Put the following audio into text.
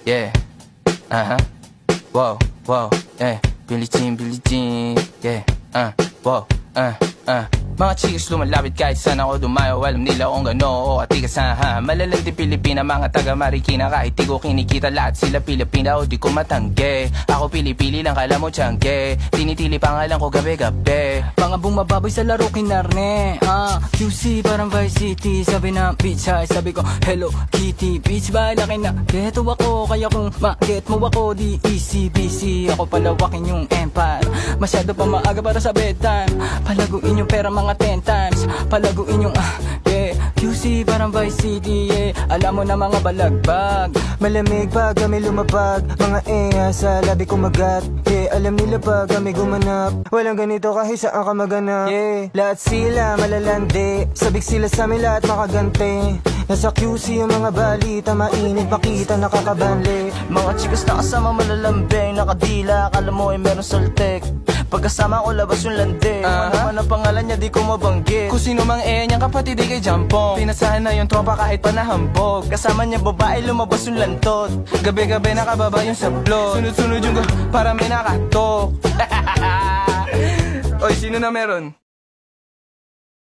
yeah. Wow, wow, yeah. Billie Jean, yeah. Wow, Mga chicks lumalapit kahit saan ako dumayo. Alam nila kung gano o katigasan ha. Malalandi Pilipina, mga taga Marikina. Kahit di ko kinikita, lahat sila Pilipina o di ko matangge. Ako pili-pili lang, kala mo tiyangge. Tinitili pangalan ko gabi-gabi. Mga bumababoy sa laro kinarne QC parang Vice City. Sabi na bitch hi, sabi ko Hello Kitty. Bitch ba laki na geto ako, kaya kung ma-get mo ako di easy busy. Ako palawakin yung empire, masyado pa maaga para sa bedtime. Palaguin yung pera mga 10 times. Palaguin yung yeah. QC parang Vice City, yeah. Alam mo na mga balagbag. Malamig pag kami lumapag, mga sa labi kumagat. Yeah, alam nila pag kami gumanap, walang ganito kahit saan ka maganap. Yeah, lahat sila malalandi, sabik sila sa amin lahat makaganti. Nasa QC yung mga balita, mainit makita nakakabanli. Mga chikas na kasama malalambing, nakadila, akala mo ay meron saltek. Pagkasama ko labas yung lande, ano man ang pangalan niya di ko mabanggit. Kung sino mang niyang kapatid di kay Jampong. Pinasahan na yung tropa kahit pa nahambog. Kasama niya babae lumabas yung lantot. Gabi-gabi nakababa yung sablot. Sunod-sunod yung para may nakatok. Oy, sino na meron?